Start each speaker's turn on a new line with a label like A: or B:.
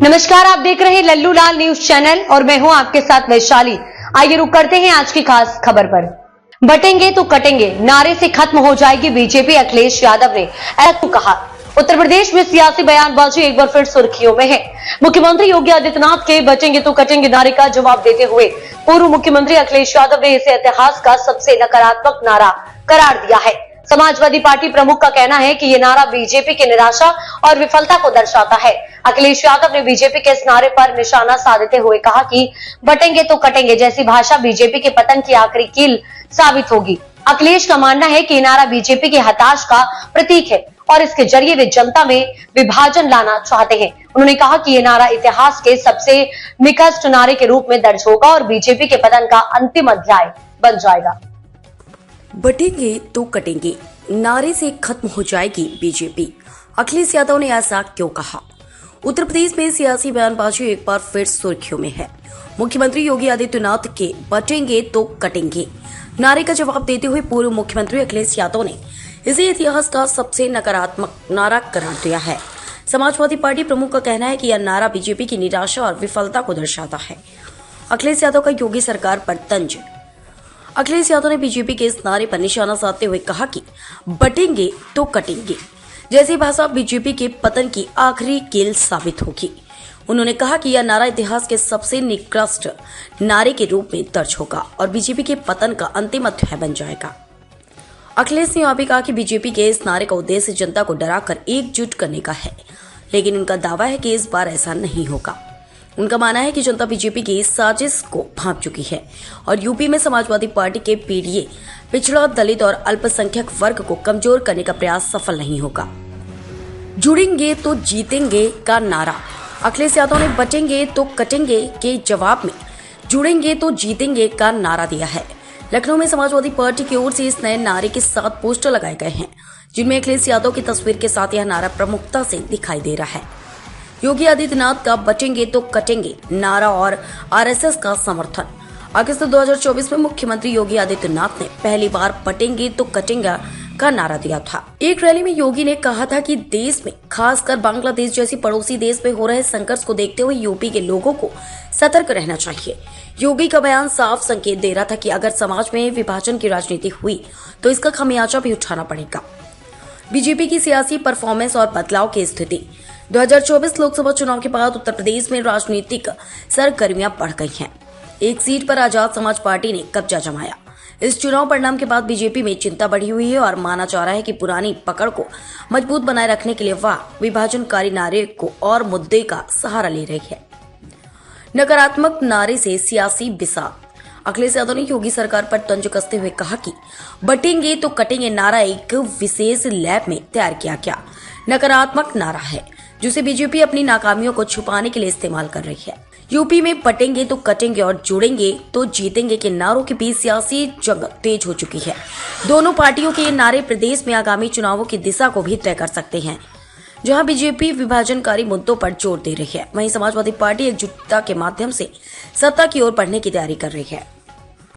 A: नमस्कार, आप देख रहे हैं लल्लू लाल न्यूज चैनल और मैं हूं आपके साथ वैशाली। आइए रुक करते हैं आज की खास खबर पर। बटेंगे तो कटेंगे नारे से खत्म हो जाएगी बीजेपी, अखिलेश यादव ने ऐसा कहा। उत्तर प्रदेश में सियासी बयानबाजी एक बार फिर सुर्खियों में है। मुख्यमंत्री योगी आदित्यनाथ के बचेंगे तो कटेंगे नारे का जवाब देते हुए पूर्व मुख्यमंत्री अखिलेश यादव ने इसे इतिहास का सबसे नकारात्मक नारा करार दिया है। समाजवादी पार्टी प्रमुख का कहना है कि ये नारा बीजेपी की निराशा और विफलता को दर्शाता है। अखिलेश यादव ने बीजेपी के इस नारे पर निशाना साधते हुए कहा कि बटेंगे तो कटेंगे जैसी भाषा बीजेपी के पतन की आखिरी कील साबित होगी। अखिलेश का मानना है कि ये नारा बीजेपी के हताश का प्रतीक है और इसके जरिए वे जनता में विभाजन लाना चाहते हैं। उन्होंने कहा कि ये नारा इतिहास के सबसे निकष्ट नारे के रूप में दर्ज होगा और बीजेपी के पतन का अंतिम अध्याय बन जाएगा।
B: बटेंगे तो कटेंगे नारे से खत्म हो जाएगी बीजेपी, अखिलेश यादव ने ऐसा क्यों कहा? उत्तर प्रदेश में सियासी बयानबाजी एक बार फिर सुर्खियों में है। मुख्यमंत्री योगी आदित्यनाथ के बटेंगे तो कटेंगे नारे का जवाब देते हुए पूर्व मुख्यमंत्री अखिलेश यादव ने इसे इतिहास का सबसे नकारात्मक नारा करार दिया है। समाजवादी पार्टी प्रमुख का कहना है कि यह नारा बीजेपी की निराशा और विफलता को दर्शाता है। अखिलेश यादव का योगी सरकार पर तंज। अखिलेश यादव ने बीजेपी के इस नारे पर निशाना साधते हुए कहा कि बटेंगे तो कटेंगे जैसी भाषा बीजेपी के पतन की आखिरी कील साबित होगी। उन्होंने कहा कि यह नारा इतिहास के सबसे निकृष्ट नारे के रूप में दर्ज होगा और बीजेपी के पतन का अंतिम अध्याय बन जाएगा। अखिलेश ने यह भी कहा कि बीजेपी के इस नारे का उद्देश्य जनता को डराकर एकजुट करने का है, लेकिन उनका दावा है कि इस बार ऐसा नहीं होगा। उनका मानना है कि जनता बीजेपी की इस साजिश को भांप चुकी है और यूपी में समाजवादी पार्टी के पीडीए पिछड़ा, दलित और अल्पसंख्यक वर्ग को कमजोर करने का प्रयास सफल नहीं होगा। जुड़ेंगे तो जीतेंगे का नारा। अखिलेश यादव ने बटेंगे तो कटेंगे के जवाब में जुड़ेंगे तो जीतेंगे का नारा दिया है। लखनऊ में समाजवादी पार्टी की ओर से इस नए नारे के 7 पोस्टर लगाए गए हैं, जिनमें अखिलेश यादव की तस्वीर के साथ यह नारा प्रमुखता से दिखाई दे रहा है। योगी आदित्यनाथ का बचेंगे तो कटेंगे नारा और आरएसएस का समर्थन। अगस्त 2024 में मुख्यमंत्री योगी आदित्यनाथ ने पहली बार बटेंगे तो कटेंगे का नारा दिया था। एक रैली में योगी ने कहा था कि देश में, खासकर बांग्लादेश जैसी पड़ोसी देश में हो रहे संघर्ष को देखते हुए यूपी के लोगों को सतर्क रहना चाहिए। योगी का बयान साफ संकेत दे रहा था कि अगर समाज में विभाजन की राजनीति हुई तो इसका खमियाजा भी उठाना पड़ेगा। बीजेपी की सियासी परफॉर्मेंस और बदलाव की स्थिति। 2024 लोकसभा चुनाव के बाद उत्तर प्रदेश में राजनीतिक सरगर्मियां बढ़ गई हैं। एक सीट पर आजाद समाज पार्टी ने कब्जा जमाया। इस चुनाव परिणाम के बाद बीजेपी में चिंता बढ़ी हुई है और माना जा रहा है कि पुरानी पकड़ को मजबूत बनाए रखने के लिए वह विभाजनकारी नारे को और मुद्दे का सहारा ले रही है। नकारात्मक नारे से सियासी बिसात। अखिलेश यादव ने योगी सरकार पर तंज कसते हुए कहा कि बटेंगे तो कटेंगे नारा एक विशेष लैब में तैयार किया गया नकारात्मक नारा है, जिसे बीजेपी अपनी नाकामियों को छुपाने के लिए इस्तेमाल कर रही है। यूपी में बटेंगे तो कटेंगे और जुड़ेंगे तो जीतेंगे के नारों के बीच सियासी जंग तेज हो चुकी है। दोनों पार्टियों के ये नारे प्रदेश में आगामी चुनावों की दिशा को भी तय कर सकते हैं। जहां बीजेपी विभाजनकारी मुद्दों पर जोर दे रही है, वहीं समाजवादी पार्टी एकजुटता के माध्यम से सत्ता की ओर बढ़ने की तैयारी कर रही है।